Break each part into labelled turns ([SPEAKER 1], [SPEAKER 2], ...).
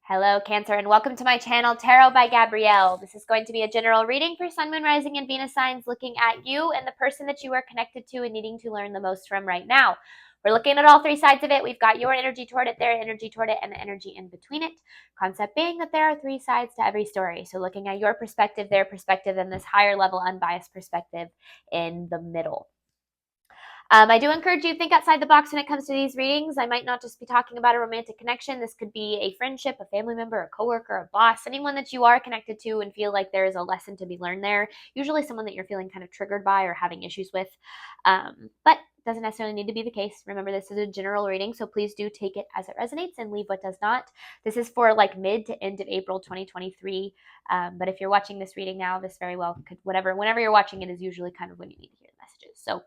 [SPEAKER 1] Hello, Cancer, and welcome to my channel, Tarot by Gabrielle. This is going to be a general reading for Sun, Moon, Rising, and Venus signs, looking at you and the person that you are connected to and needing to learn the most from right now. We're looking at all three sides of it. We've got your energy toward it, their energy toward it, and the energy in between it. Concept being that there are three sides to every story. So looking at your perspective, their perspective, and this higher level unbiased perspective in the middle. I do encourage you to think outside the box when it comes to these readings. I might not just be talking about a romantic connection. This could be a friendship, a family member, a coworker, a boss, anyone that you are connected to and feel like there is a lesson to be learned there. Usually someone that you're feeling kind of triggered by or having issues with. But it doesn't necessarily need to be the case. Remember, this is a general reading, so please do take it as it resonates and leave what does not. This is for like mid to end of April 2023. But if you're watching this reading now, this very well could, whenever you're watching it is usually kind of when you need to hear the messages. So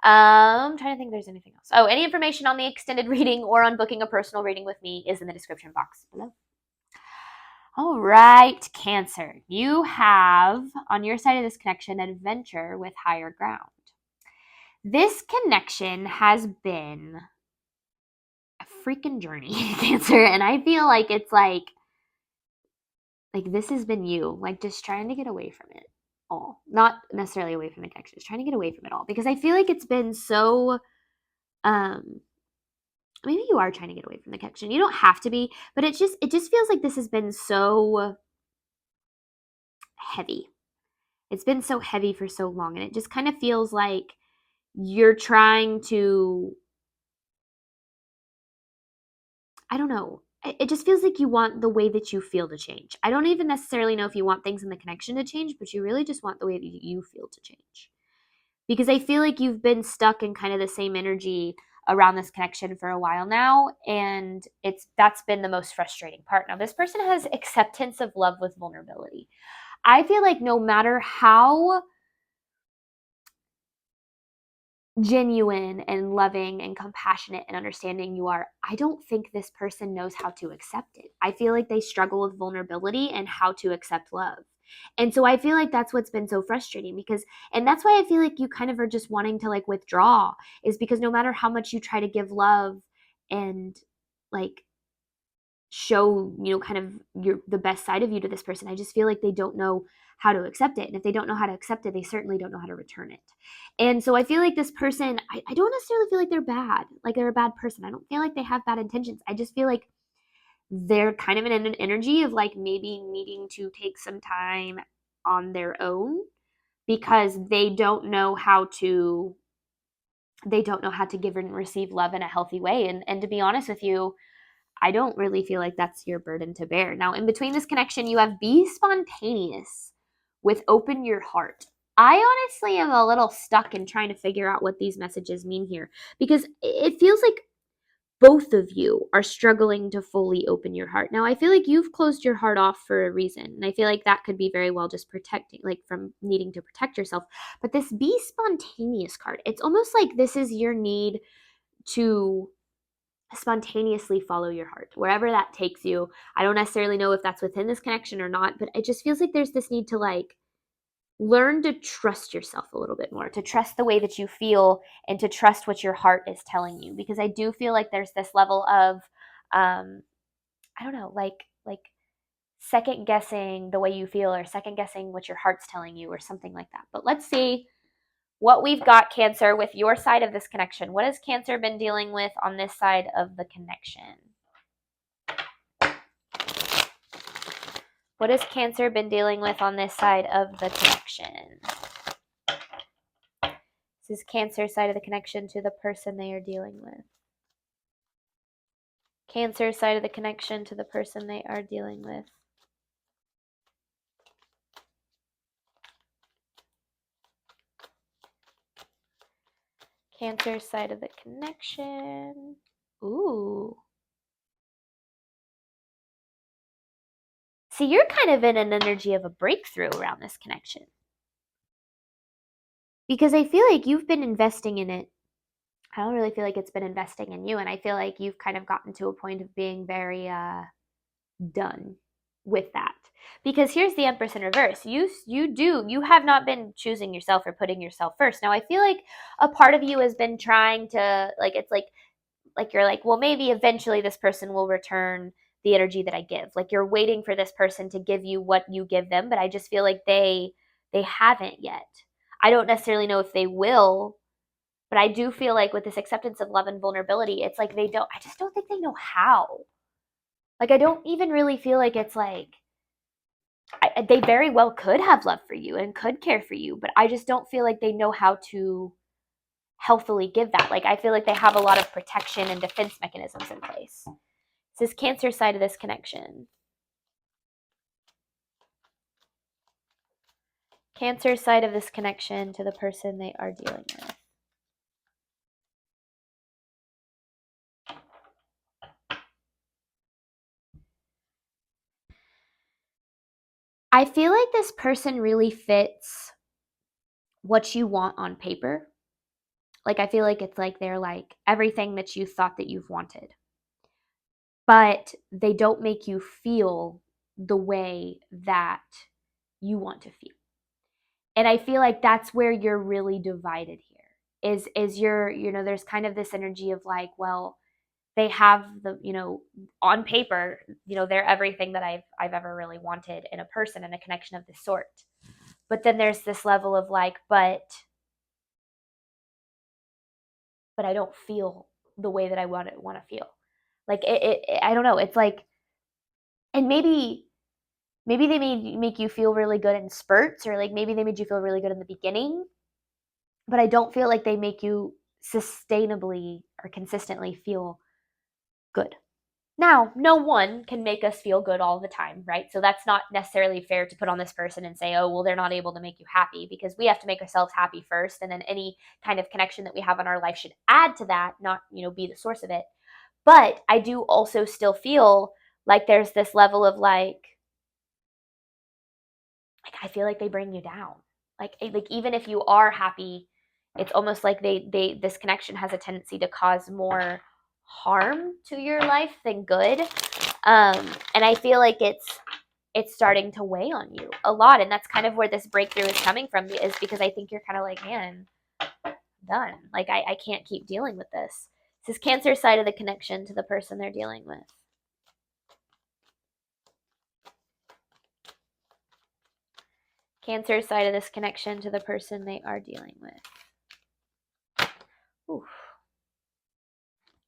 [SPEAKER 1] I'm trying to think if there's anything else. Oh, any information on the extended reading or on booking a personal reading with me is in the description box below. All right, Cancer. You have on your side of this connection adventure with higher ground. This connection has been a freaking journey, Cancer, and I feel like it's like this has been you, like just trying to get away from it all. Not necessarily away from the connection, just trying to get away from it all because I feel like it's been so maybe you are trying to get away from the connection. You don't have to be, but it just feels like this has been so heavy. It's been so heavy for so long, and it just kind of feels like you're trying to, I don't know. It just feels like you want the way that you feel to change. I don't even necessarily know if you want things in the connection to change, but you really just want the way that you feel to change. Because I feel like you've been stuck in kind of the same energy around this connection for a while now, and that's been the most frustrating part. Now, this person has acceptance of love with vulnerability. I feel like no matter how genuine and loving and compassionate and understanding you are, I don't think this person knows how to accept it. I feel like they struggle with vulnerability and how to accept love. And so I feel like that's what's been so frustrating and that's why I feel like you kind of are just wanting to like withdraw, is because no matter how much you try to give love and like show, kind of the best side of you to this person, I just feel like they don't know how to accept it. And if they don't know how to accept it, they certainly don't know how to return it. And so I feel like this person, I don't necessarily feel like they're bad, like they're a bad person. I don't feel like they have bad intentions. I just feel like they're kind of in an energy of like maybe needing to take some time on their own because they don't know how to give and receive love in a healthy way. And to be honest with you, I don't really feel like that's your burden to bear. Now, in between this connection, you have be spontaneous with open your heart. I honestly am a little stuck in trying to figure out what these messages mean here because it feels like both of you are struggling to fully open your heart. Now, I feel like you've closed your heart off for a reason. And I feel like that could be very well just protecting, like from needing to protect yourself. But this be spontaneous card, it's almost like this is your need to spontaneously follow your heart, wherever that takes you. I don't necessarily know if that's within this connection or not, but it just feels like there's this need to like learn to trust yourself a little bit more, to trust the way that you feel and to trust what your heart is telling you. Because I do feel like there's this level of, I don't know, like second guessing the way you feel or second guessing what your heart's telling you or something like that. But let's see what we've got, Cancer, with your side of this connection. What has Cancer been dealing with on this side of the connection? What has Cancer been dealing with on this side of the connection? This is Cancer's side of the connection to the person they are dealing with. Cancer's side of the connection to the person they are dealing with. Cancer's side of the connection. Ooh. See, you're kind of in an energy of a breakthrough around this connection. Because I feel like you've been investing in it. I don't really feel like it's been investing in you. And I feel like you've kind of gotten to a point of being very done with that. Because here's the Empress in reverse. You have not been choosing yourself or putting yourself first. Now I feel like a part of you has been trying to, like, it's like you're like, well, maybe eventually this person will return the energy that I give. Like you're waiting for this person to give you what you give them, but I just feel like they haven't yet. I don't necessarily know if they will, but I do feel like with this acceptance of love and vulnerability, it's like I just don't think they know how. Like I don't even really feel like it's like they very well could have love for you and could care for you, but I just don't feel like they know how to healthily give that. Like I feel like they have a lot of protection and defense mechanisms in place. This is Cancer side of this connection. Cancer side of this connection to the person they are dealing with. I feel like this person really fits what you want on paper. Like I feel like it's like they're like everything that you thought that you've wanted. But they don't make you feel the way that you want to feel. And I feel like that's where you're really divided here. Is there's kind of this energy of like, well, they have on paper, they're everything that I've ever really wanted in a person and a connection of this sort. But then there's this level of like, but I don't feel the way that I want to feel. Like I don't know. It's like, and maybe they make you feel really good in spurts, or like maybe they made you feel really good in the beginning, but I don't feel like they make you sustainably or consistently feel good. Now, no one can make us feel good all the time, right? So that's not necessarily fair to put on this person and say, oh, well, they're not able to make you happy, because we have to make ourselves happy first. And then any kind of connection that we have in our life should add to that, not, be the source of it. But I do also still feel like there's this level of like I feel like they bring you down. Like even if you are happy, it's almost like this connection has a tendency to cause more harm to your life than good. And I feel like it's starting to weigh on you a lot, and that's kind of where this breakthrough is coming from, is because I think you're kind of like, man, done. Like I can't keep dealing with this. This is Cancer side of the connection to the person they're dealing with. Cancer side of this connection to the person they are dealing with. Oof.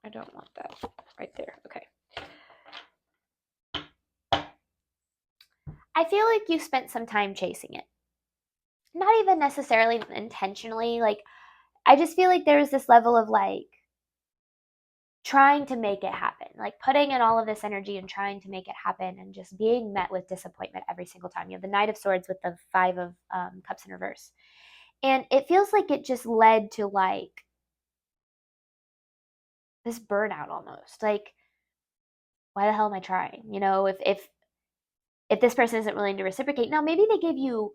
[SPEAKER 1] I don't want that right there. Okay. I feel like you spent some time chasing it. Not even necessarily intentionally. Like, I just feel like there's this level of like trying to make it happen, like putting in all of this energy and trying to make it happen, and just being met with disappointment every single time. You have the Knight of Swords with the Five of Cups in reverse. And it feels like it just led to like this burnout almost. Like, why the hell am I trying? If this person isn't willing to reciprocate, now maybe they give you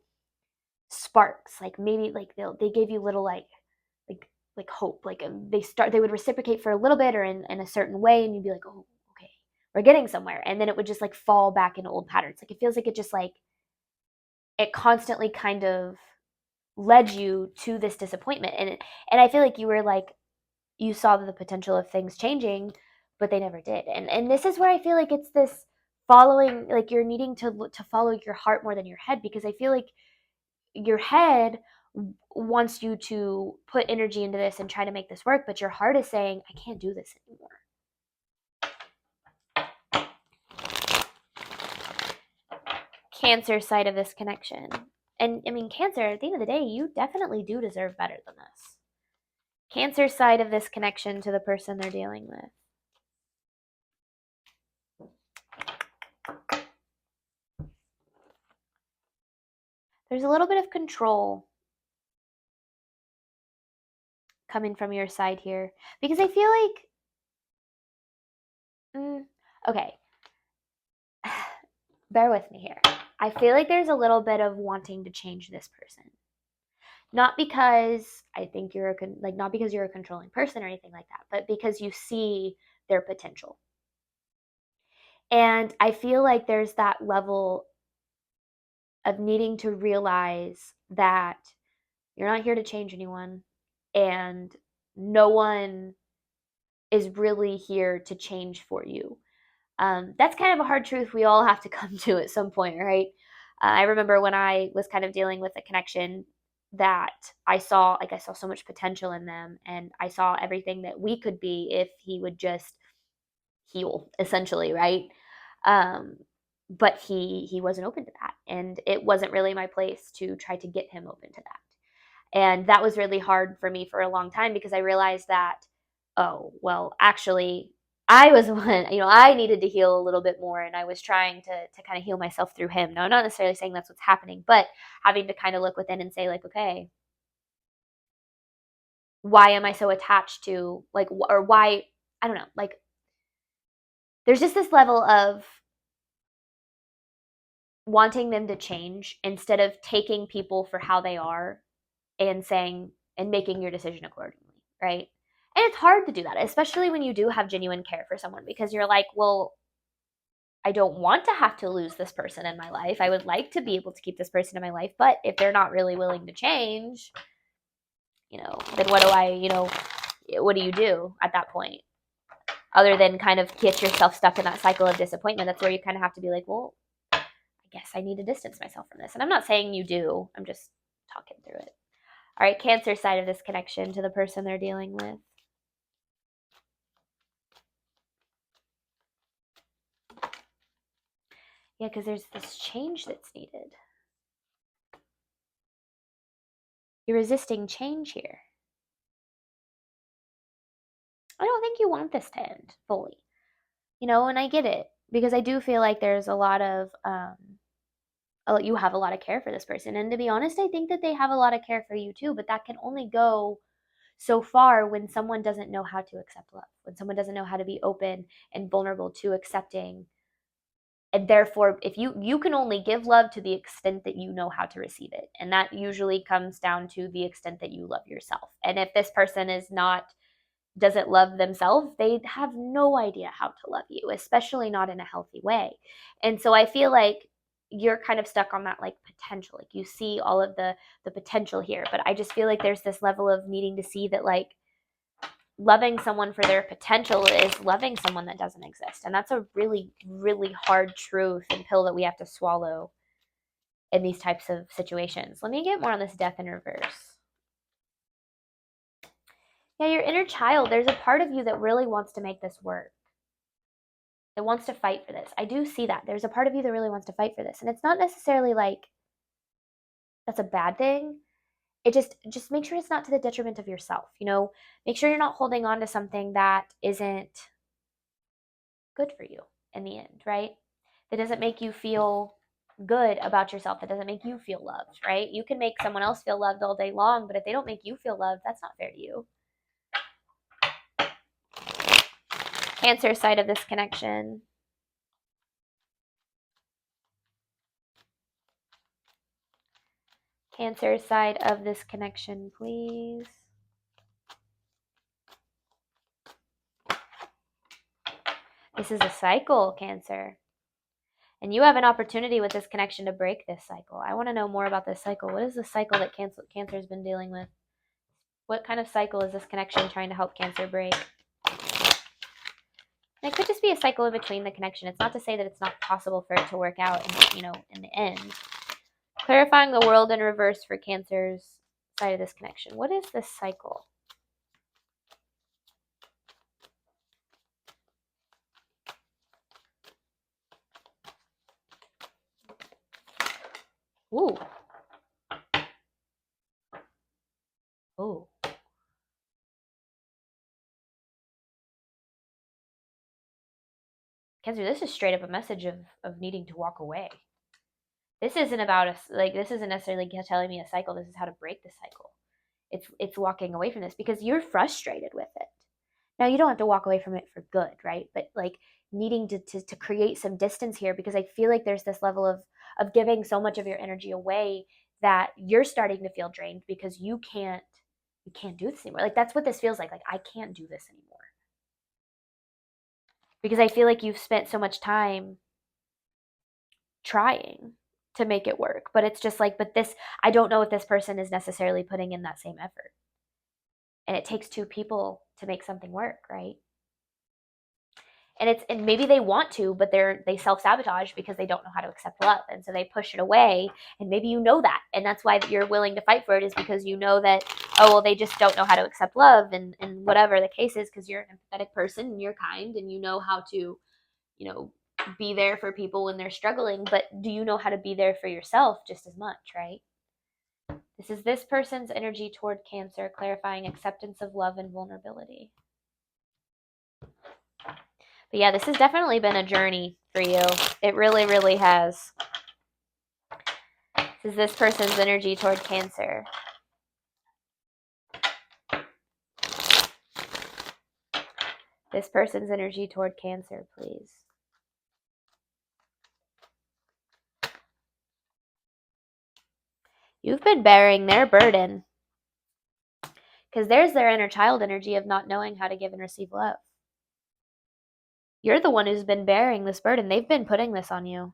[SPEAKER 1] sparks, like maybe like they gave you little like hope, like they would reciprocate for a little bit or in a certain way, and you'd be like, oh, okay, we're getting somewhere, and then it would just like fall back into old patterns. Like it feels like it just like it constantly kind of led you to this disappointment, and I feel like you were like, you saw the potential of things changing, but they never did. And this is where I feel like it's this following, like you're needing to follow your heart more than your head, because I feel like your head wants you to put energy into this and try to make this work, but your heart is saying, I can't do this anymore. Cancer side of this connection. And I mean, Cancer, at the end of the day, you definitely do deserve better than this. Cancer side of this connection to the person they're dealing with. There's a little bit of control coming from your side here, because I feel like, okay, bear with me here. I feel like there's a little bit of wanting to change this person. Not because I think not because you're a controlling person or anything like that, but because you see their potential. And I feel like there's that level of needing to realize that you're not here to change anyone, and no one is really here to change for you. That's kind of a hard truth we all have to come to at some point, right? I remember when I was kind of dealing with a connection that I saw so much potential in them, and I saw everything that we could be if he would just heal, essentially, right? Um, but he wasn't open to that, and it wasn't really my place to try to get him open to that. And that was really hard for me for a long time because I realized that, oh, well, actually, I was the one, I needed to heal a little bit more, and I was trying to kind of heal myself through him. Now, I'm not necessarily saying that's what's happening, but having to kind of look within and say, like, okay, why am I so attached to, like, or why, I don't know, like, there's just this level of wanting them to change instead of taking people for how they are and saying and making your decision accordingly, right? And it's hard to do that, especially when you do have genuine care for someone, because you're like, well, I don't want to have to lose this person in my life. I would like to be able to keep this person in my life, but if they're not really willing to change, then what do you do at that point? Other than kind of get yourself stuck in that cycle of disappointment, that's where you kind of have to be like, well, I guess I need to distance myself from this. And I'm not saying you do, I'm just talking through it. All right, Cancer side of this connection to the person they're dealing with. Yeah, because there's this change that's needed. You're resisting change here. I don't think you want this to end fully. And I get it, because I do feel like there's a lot of, you have a lot of care for this person. And to be honest, I think that they have a lot of care for you too, but that can only go so far when someone doesn't know how to accept love, when someone doesn't know how to be open and vulnerable to accepting. And therefore, if you can only give love to the extent that you know how to receive it. And that usually comes down to the extent that you love yourself. And if this person doesn't love themselves, they have no idea how to love you, especially not in a healthy way. And so I feel like you're kind of stuck on that, like, potential. Like, you see all of the potential here, but I just feel like there's this level of needing to see that, like, loving someone for their potential is loving someone that doesn't exist. And that's a really, really hard truth and pill that we have to swallow in these types of situations. Let me get more on this death in reverse. Yeah, your inner child, there's a part of you that really wants to make this work. It wants to fight for this. I do see that. There's a part of you that really wants to fight for this. And it's not necessarily like that's a bad thing. It just make sure it's not to the detriment of yourself. Make sure you're not holding on to something that isn't good for you in the end, right? That doesn't make you feel good about yourself. That doesn't make you feel loved, right? You can make someone else feel loved all day long, but if they don't make you feel loved, that's not fair to you. Cancer side of this connection. Cancer side of this connection, please. This is a cycle, Cancer. And you have an opportunity with this connection to break this cycle. I want to know more about this cycle. What is the cycle that Cancer's been dealing with? What kind of cycle is this connection trying to help Cancer break? And it could just be a cycle in between the connection. It's not to say that it's not possible for it to work out in the end. Clarifying the world in reverse for Cancer's side of this connection. What is this cycle? Ooh. Ooh. Cancer, this is straight up a message of needing to walk away. This isn't about this isn't necessarily telling me a cycle. This is how to break the cycle. It's walking away from this because you're frustrated with it. Now, you don't have to walk away from it for good, right? But like needing to create some distance here, because I feel like there's this level of giving so much of your energy away that you're starting to feel drained because you can't do this anymore. Like, that's what this feels like. Like, I can't do this anymore. Because I feel like you've spent so much time trying to make it work, but it's just like, I don't know if this person is necessarily putting in that same effort. And it takes two people to make something work, right? And maybe they want to, but they self-sabotage because they don't know how to accept love, and so they push it away. And maybe you know that, and that's why you're willing to fight for it, is because you know that, oh well, they just don't know how to accept love, and whatever the case is, because you're an empathetic person and you're kind and you know how to, be there for people when they're struggling. But do you know how to be there for yourself just as much, right? This is this person's energy toward Cancer, clarifying acceptance of love and vulnerability. But yeah, this has definitely been a journey for you. It really, really has. This is this person's energy toward Cancer. This person's energy toward Cancer, please. You've been bearing their burden, because there's their inner child energy of not knowing how to give and receive love. You're the one who's been bearing this burden. They've been putting this on you,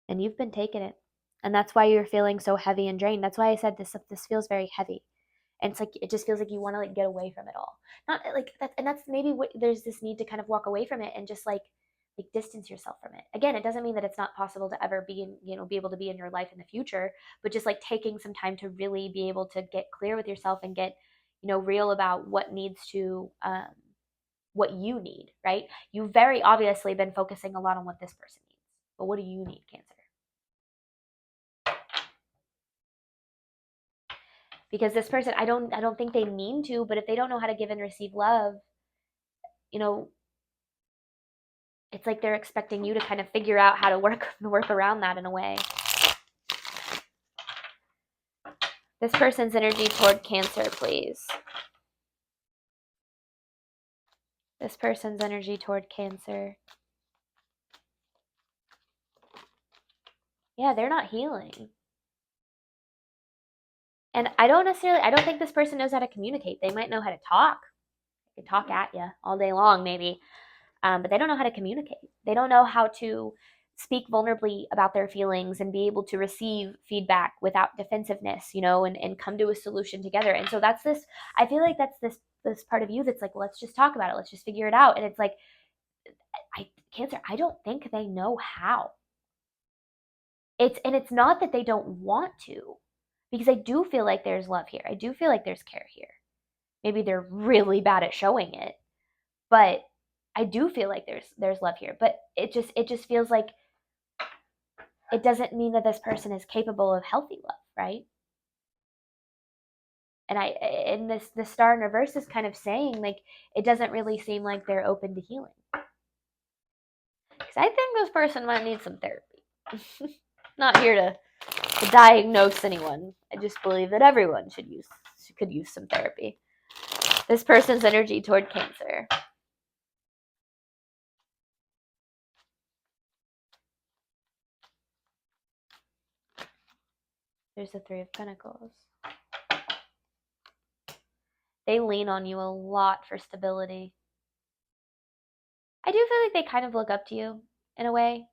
[SPEAKER 1] and you've been taking it. And that's why you're feeling so heavy and drained. That's why I said this feels very heavy. And it's like, it just feels like you want to get away from it all. Not like that. And that's maybe what there's this need to kind of walk away from it and just distance yourself from it. Again, it doesn't mean that it's not possible to ever be be able to be in your life in the future, but just taking some time to really be able to get clear with yourself and get, real about what needs to, what you need, right? You've very obviously been focusing a lot on what this person needs, but what do you need, Cancer? Because this person, I don't think they mean to, but if they don't know how to give and receive love, it's like they're expecting you to kind of figure out how to work around that in a way. This person's energy toward Cancer, please. This person's energy toward Cancer. Yeah, they're not healing. And I don't think this person knows how to communicate. They might know how to talk. They can talk at you all day long, maybe. But they don't know how to communicate. They don't know how to speak vulnerably about their feelings and be able to receive feedback without defensiveness, and come to a solution together. And so I feel like that's this part of you that's like, let's just talk about it. Let's just figure it out. And it's like, Cancer, I don't think they know how. It's not that they don't want to, because I do feel like there's love here. I do feel like there's care here. Maybe they're really bad at showing it, but I do feel like there's love here. But it just feels like it doesn't mean that this person is capable of healthy love, right? And this star in reverse is kind of saying, it doesn't really seem like they're open to healing. Because I think this person might need some therapy. Not here to diagnose anyone. I just believe that everyone could use some therapy. This person's energy toward Cancer. There's the Three of Pentacles. They lean on you a lot for stability. I do feel like they kind of look up to you in a way.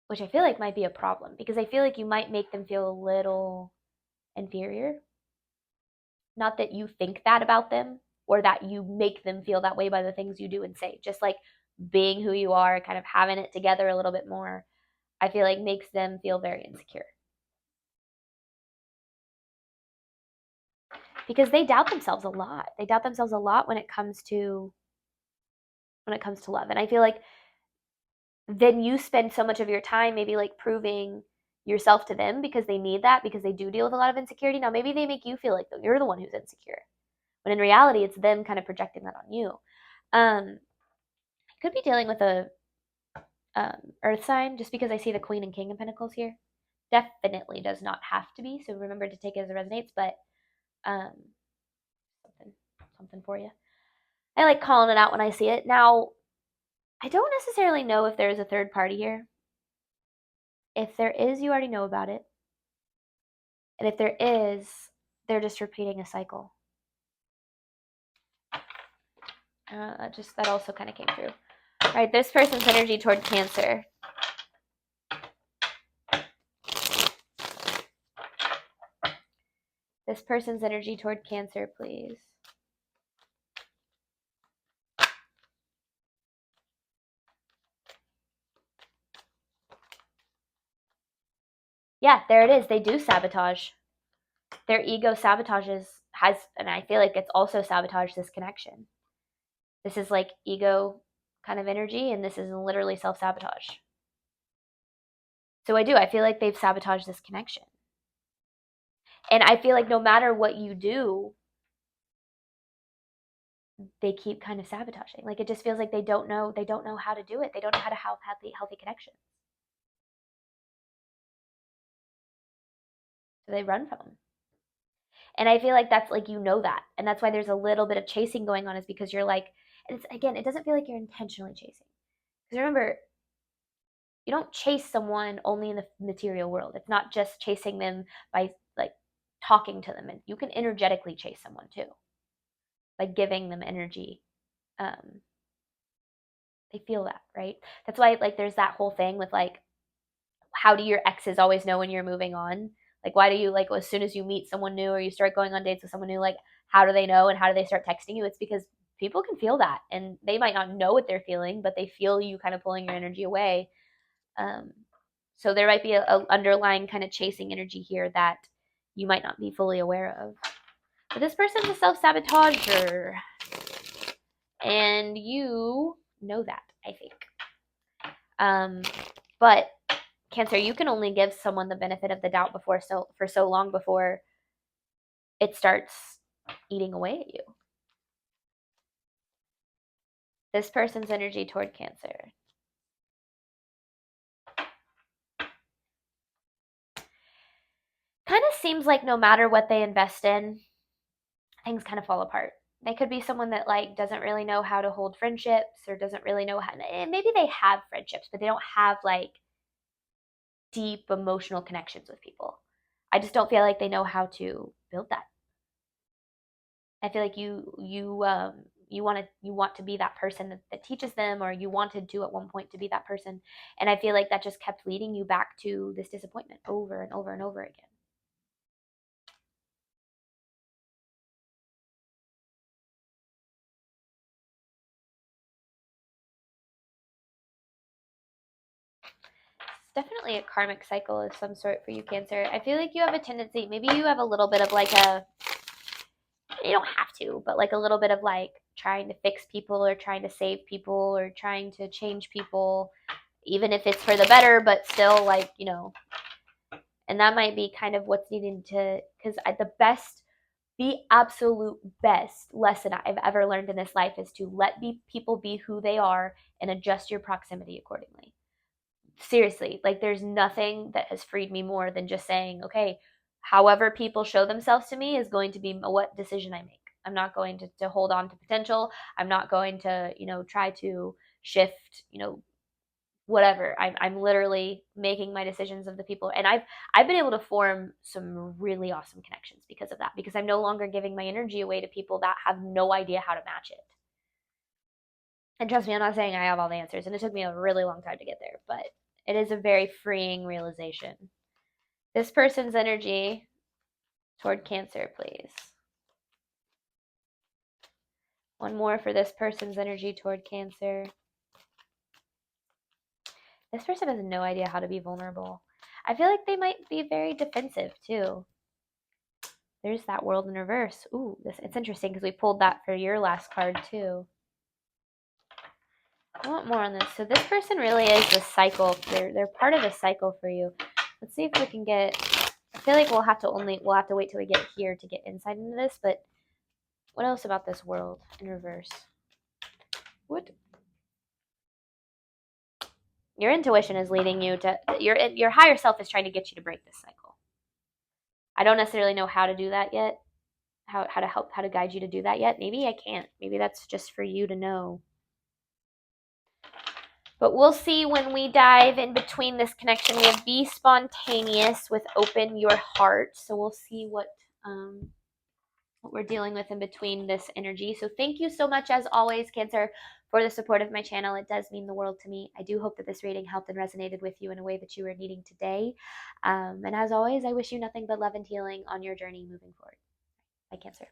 [SPEAKER 1] Which I feel like might be a problem, because I feel like you might make them feel a little inferior. Not that you think that about them, or that you make them feel that way by the things you do and say. Just being who you are, kind of having it together a little bit more, I feel like makes them feel very insecure. Because they doubt themselves a lot. They doubt themselves a lot when it comes to love. And I feel like then you spend so much of your time maybe proving yourself to them, because they need that, because they do deal with a lot of insecurity. Now maybe they make you feel like you're the one who's insecure, when in reality it's them kind of projecting that on you. I could be dealing with a earth sign, just because I see the Queen and King of Pentacles here. Definitely does not have to be, so remember to take it as it resonates, but something for you. I like calling it out when I see it. Now, I don't necessarily know if there's a third party here. If there is, you already know about it. And if there is, they're just repeating a cycle. That also kind of came through. All right, this person's energy toward Cancer. This person's energy toward Cancer, please. Yeah, there it is. They do sabotage. Their ego and I feel like it's also sabotaged this connection. This is like ego kind of energy, and this is literally self-sabotage. So I feel like they've sabotaged this connection. And I feel like no matter what you do, they keep kind of sabotaging. Like it just feels like they don't know how to do it. They don't know how to have healthy connections. So they run from them. And I feel like that's like that. And that's why there's a little bit of chasing going on, is because you're like, and it's again, it doesn't feel like you're intentionally chasing. Because remember, you don't chase someone only in the material world. It's not just chasing them by like talking to them, and you can energetically chase someone too, by giving them energy. um they feel that, right? That's why like there's that whole thing with like, how do your exes always know when you're moving on? Like why do you, like, as soon as you meet someone new or you start going on dates with someone new, like how do they know and how do they start texting you? It's because people can feel that, and they might not know what they're feeling, but they feel you kind of pulling your energy away. um so there might be a underlying kind of chasing energy here that you might not be fully aware of. But this person's a self-sabotager, and you know that, I think. But Cancer, you can only give someone the benefit of the doubt for so long before it starts eating away at you. This person's energy toward Cancer. Kind of seems like no matter what they invest in, things kind of fall apart. They could be someone that like doesn't really know how to hold friendships, or doesn't really know how, and maybe they have friendships, but they don't have like deep emotional connections with people. I just don't feel like they know how to build that. I feel like you want to be that person that teaches them, or you wanted to at one point to be that person, and I feel like that just kept leading you back to this disappointment over and over and over again. It's definitely a karmic cycle of some sort for you, Cancer. I feel like you have a tendency, maybe you have a little bit of like a, you don't have to, but like a little bit of like trying to fix people, or trying to save people, or trying to change people, even if it's for the better, but still like, and that might be kind of what's needed to, because the absolute best lesson I've ever learned in this life is to let people be who they are and adjust your proximity accordingly. Seriously, like there's nothing that has freed me more than just saying, okay, however people show themselves to me is going to be what decision I make. I'm not going to hold on to potential. I'm not going to, try to shift, whatever. I'm literally making my decisions of the people, and I've been able to form some really awesome connections because of that, because I'm no longer giving my energy away to people that have no idea how to match it. And trust me, I'm not saying I have all the answers, and it took me a really long time to get there, but it is a very freeing realization. This person's energy toward Cancer, please. One more for this person's energy toward Cancer. This person has no idea how to be vulnerable. I feel like they might be very defensive too. There's that World in reverse. Ooh, it's interesting because we pulled that for your last card too. I want more on this. So this person really is the cycle. They're part of the cycle for you. Let's see if we can get. I feel like we'll have to wait till we get here to get insight into this. But what else about this World in reverse? What? Your intuition is leading you to your higher self is trying to get you to break this cycle. I don't necessarily know how to do that yet. How to guide you to do that yet. Maybe I can't. Maybe that's just for you to know. But we'll see when we dive in between this connection. We have be spontaneous with open your heart. So we'll see what we're dealing with in between this energy. So thank you so much, as always, Cancer, for the support of my channel. It does mean the world to me. I do hope that this reading helped and resonated with you in a way that you were needing today. And as always, I wish you nothing but love and healing on your journey moving forward. Bye, Cancer.